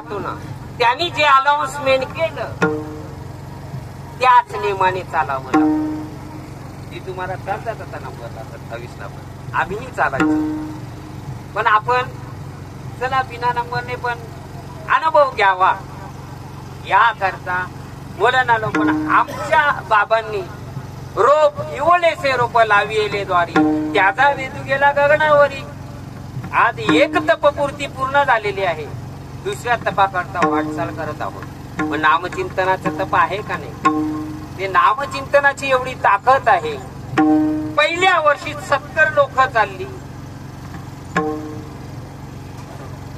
त्यांनी जे अनाउन्समेंट केलं त्याच नियमाने चालावं लागतं. ती तुम्हाला चालतात आता नंबरला 27 नंबर आम्हीही चालायचो, पण आपण चला बिना नंबरने पण अनुभव घ्यावा याकरता बोलून आलो. पण आमच्या बाबांनी रोप इवलेसे रोप लाविले द्वारी त्याचा वेदू गेला गगनावरी. आज एक तपपूर्ती पूर्ण झालेली आहे, दुसऱ्या तपाकरता वाटचाल करत आहोत. मग नामचिंतनाचं तप आहे का नाही? ते नामचिंतनाची एवढी ताकद आहे. पहिल्या वर्षी 70 लोक चालली,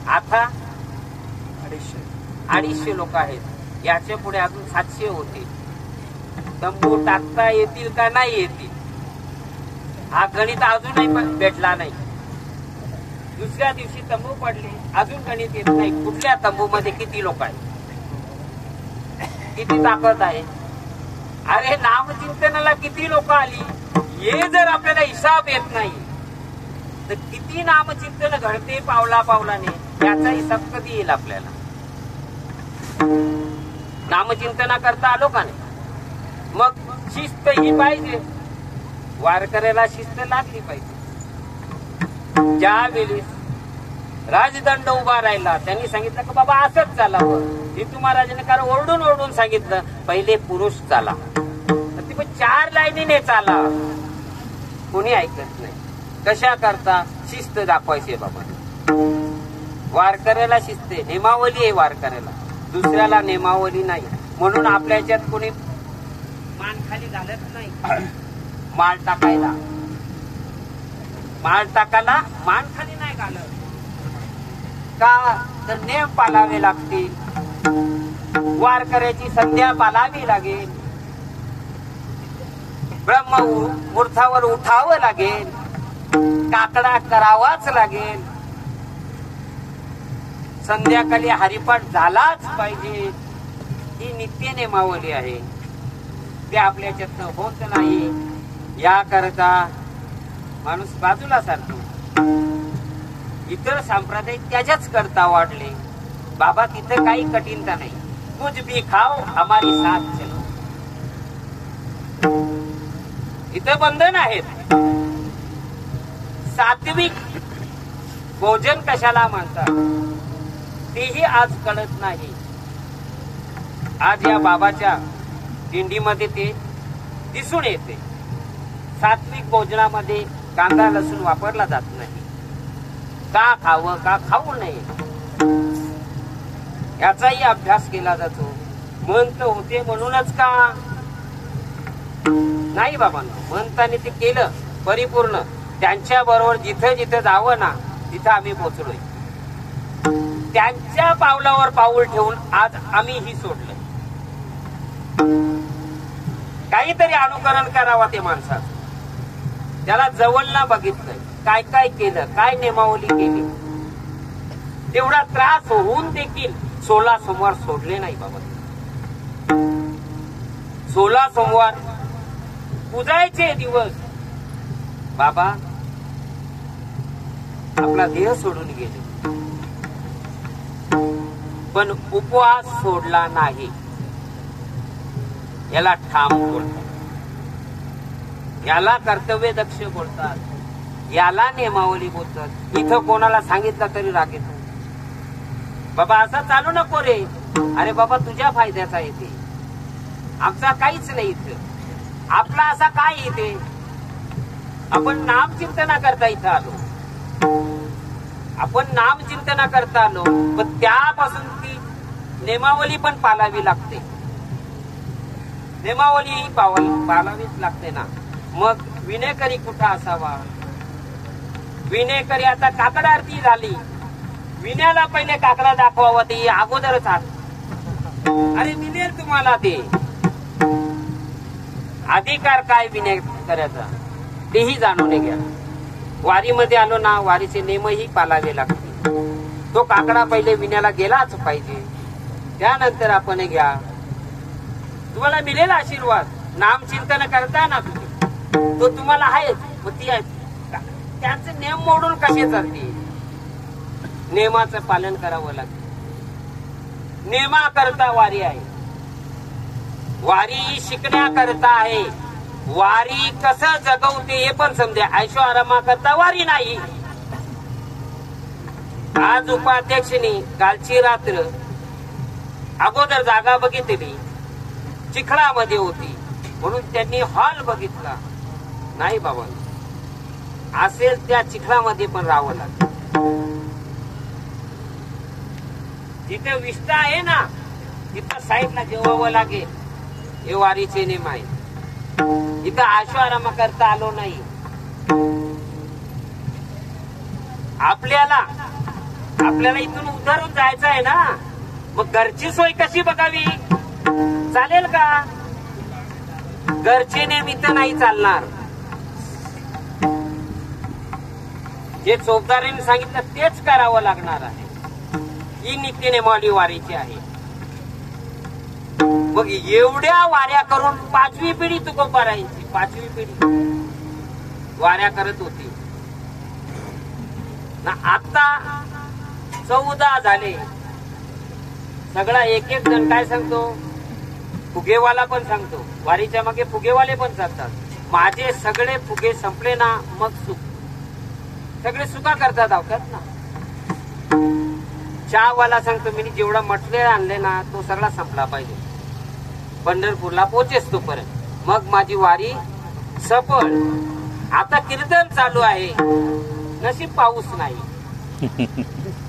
आता 250 लोक आहेत. याच्या पुढे अजून 700 होते. तंबू टाकता येतील का नाही येतील हा गणित अजूनही भेटला नाही. दुसऱ्या दिवशी तंबू पडले, अजून गणित येत नाही कुठल्या तंबू मध्ये किती लोक आहेत, किती ताकद आहे. अरे नामचिंतनाला किती लोक आली हे जर आपल्याला हिसाब येत नाही तर किती नामचिंतन घडते पावला पावलाने याचा हिसाब कधी येईल आपल्याला? नामचिंतना करता आलो का नाही? मग शिस्त ही पाहिजे, वारकऱ्याला शिस्त लागली पाहिजे. ज्यावेळी राजदंड उभा राहिला त्यांनी सांगितलं की बाबा असंच चालावं. जितू महाराजांनी कारण ओरडून ओरडून सांगितलं पहिले पुरुष चाला, ती पण 4 लाईनीने चाला. कोणी ऐकत नाही. कशा करता? शिस्त दाखवायची बाबा. वारकऱ्याला शिस्त आहे, नेमावली आहे वारकऱ्याला, दुसऱ्याला नेमावली नाही. म्हणून आपल्या याच्यात कोणी मान खाली घालत नाही. माळ टाकायला मान खाली नाही घालत का? तर नेम पाळावे लागतील. वारकऱ्याची संध्या पाळावी लागेल, ब्रह्म मुहूर्तावर उठावं लागेल, काकडा करावाच लागेल, संध्याकाळी हरिपाठ झालाच पाहिजे. ही नित्य नेमावली आहे, ते आपल्या याच्यातनं होत नाही. याकरता माणूस बाजूला सारतो. इतर संप्रदाय त्याच्याच करता वाढले. बाबा तिथं काही कठीणता नाही. कुछ भी खाओ हमारी साथ चलो. इथं बंधन आहेत. सात्विक भोजन कशाला म्हणतात तेही आज कळत नाही. आज या बाबाच्या दिंडीमध्ये ते दिसून येते. सात्विक भोजनामध्ये कांदा लसूण वापरला जात नाही. का खावं का खाऊ नये याचाही अभ्यास केला जातो. मन तर होते म्हणूनच का नाही बाबांनो, म्हणताने ते केलं परिपूर्ण. त्यांच्या बरोबर जिथे जिथे जावं ना तिथं आम्ही पोचलोय. त्यांच्या पावलावर पाऊल ठेवून आज आम्ही ही सोडलं. काहीतरी अनुकरण करावा ते माणसाचं. त्याला जवळला बघितलंय, काय काय केलं, काय नेमावली केली. तेवढा त्रास होऊन देखील 16 सोमवार सोडले नाही बाबा. 16 सोमवार पूजायचे दिवस बाबा आपला देह सोडून गेले, पण उपवास सोडला नाही. याला ठाम बोलतात, याला कर्तव्य दक्ष बोलतात, याला नेमावली बोलतात. इथं कोणाला सांगितलं तरी राग येतो. बाबा असं चालू नको रे. अरे बाबा तुझ्या फायद्याचा येते, आमचा काहीच नाही. इथं आपला असा काय येते? आपण नामचिंतना करता इथं आलो. आपण नामचिंतना करता आलो, पण त्यापासून ती नेमावली पण पाळावी लागते. नेमावली ही पाळावीच लागते ना. मग विनेकरी कुठं असावा? विनेकरी आता काकड आरती झाली, विण्याला पहिले काकडा दाखवावा ते अगोदरच आत. अरे विनेर तुम्हाला ते अधिकार काय विनय करायचा तेही जाणून घ्या. वारीमध्ये आलो ना, वारीचे नेमही पाळावे लागतील. तो काकडा पहिले विण्याला गेलाच पाहिजे, त्यानंतर आपण घ्या. तुम्हाला मिळेल आशीर्वाद. नामचिंतन करता ना तुम्ही, तो तुम्हाला आहेच. त्यांचे नियम मोडून कसे चालतील? नियमाचं पालन करावं लागतं. नेमाकरता वारी आहे. वारी शिकण्याकरता आहे. वारी कसं जगवते हे पण समजे. ऐशो आरामाकरता वारी नाही. आज उपाध्यक्षनी कालची रात्र अगोदर जागा बघितली, चिखलामध्ये होती म्हणून त्यांनी हॉल बघितला. नाही बाबा, असेल त्या चिखलामध्ये पण राहावं लागेल. जिथे विष्ठा आहे ना तिथं साईडला जेवावं लागेल. हे वारीचे नेम आहे. इथं आशो आरामा करता आलो नाही. आपल्याला इथून उतरून जायचं आहे ना, मग घरची सोय कशी बघावी? चालेल का? घरचे नेम इथं नाही चालणार. जे चौकदारांनी सांगितलं तेच करावं लागणार आहे. ही नित्य नेमावली वारीची आहे. मग एवढ्या वाऱ्या करून 5वी पिढी तुकोबारायांची 5वी पिढी वाऱ्या करत होती ना. आता 14 झाले. सगळा एक एक जण काय सांगतो? फुगेवाला पण सांगतो. वारीच्या मागे फुगेवाले पण चालतात. माझे सगळे फुगे संपले ना मग सुख. सगळे सुका करतात अवकात ना. चहावाला सांगतो मी जेवढा मटेरियल आणले ना तो सगळा संपला पाहिजे, पंढरपूरला पोहोचेस तोपर्यंत, मग माझी वारी सफळ. आता कीर्तन चालू आहे, नशीब पाऊस नाही.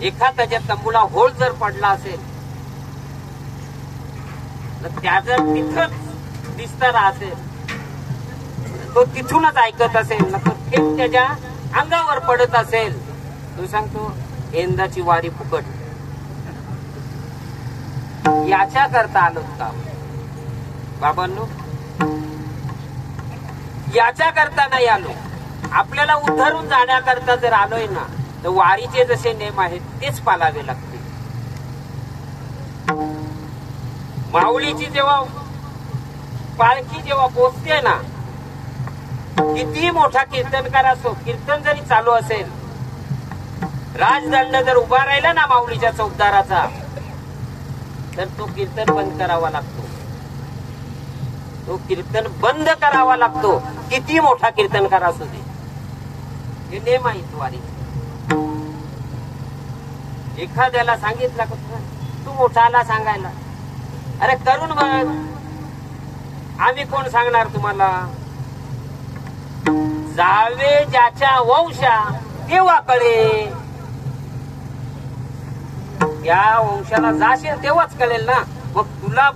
एखाद्याच्या तंबूला होळ जर पडला असेल तर त्या जर तिथंच दिसताना असेल तो तिथूनच ऐकत असेल ना, तो थेट त्याच्या अंगावर पडत असेल, तो सांगतो यंदाची वारी फुकट. याच्या करता आलो का बाबांनो? याच्या करता नाही आलो. आपल्याला उद्धरून जाण्याकरता जर आलोय ना तर वारीचे जसे नेम आहेत तेच पाळावे लागतील. माऊलीची जेव्हा पालखी जेव्हा पोचते ना, किती मोठा कीर्तनकार असो, कीर्तन जरी चालू असेल, राजदंड जर उभा राहिला ना माऊलीच्या चौकदाराचा, तर तो कीर्तन बंद करावा लागतो. तो कीर्तन बंद करावा लागतो, किती मोठा कीर्तनकार असू दे. हे नेम आहेत वारी. एखाद्याला सांगितलं तू मोठाला सांगायला, अरे करून बघ. आम्ही कोण सांगणार तुम्हाला? जावे ज्याच्या वंशा तेव्हा कळे. या वंशाला जाशील तेव्हाच कळेल ना. मग तुला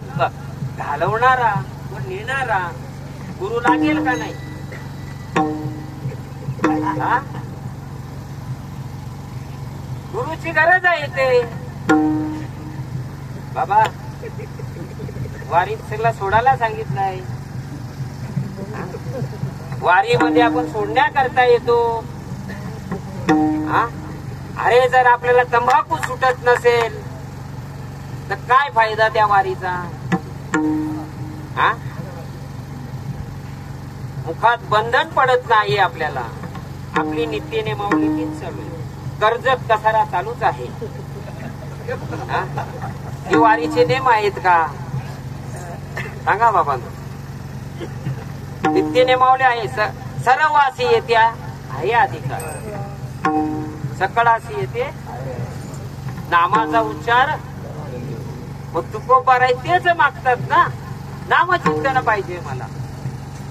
घालवणारा व नेणारा गुरु लागेल का नाही? गुरुची गरज आहे ते. बाबा वारीत सगळं सोडायला सांगितलंय. वारीमध्ये आपण सोडण्याकरता येतो. अरे जर आपल्याला तंबाखू सुटत नसेल तर काय फायदा त्या वारीचा? मुखात बंधन पडत नाही आपल्याला. आपली नित्य नेमावली तीच चालू आहे. कर्जत कसारा चालूच आहे. हे वारीचे नेम आहेत का? सांगा बाबा. नित्य नेमावले आहे. सर्ववासी येत्या आहे अधिकार, सकळासी येते नामाचा उच्चार. मग तुकोबाराय तेच मागतात ना, नामचिंतन पाहिजे मला.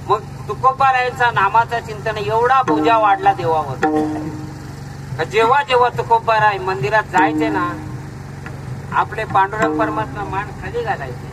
मग तुकोबारायांचा नामाचा चिंतन एवढा बोजा वाढला देवावर. जेव्हा जेव्हा तुकोबाराय मंदिरात जायचे ना, आपले पांडुरंग परमात्मा मान खाली घालायचे.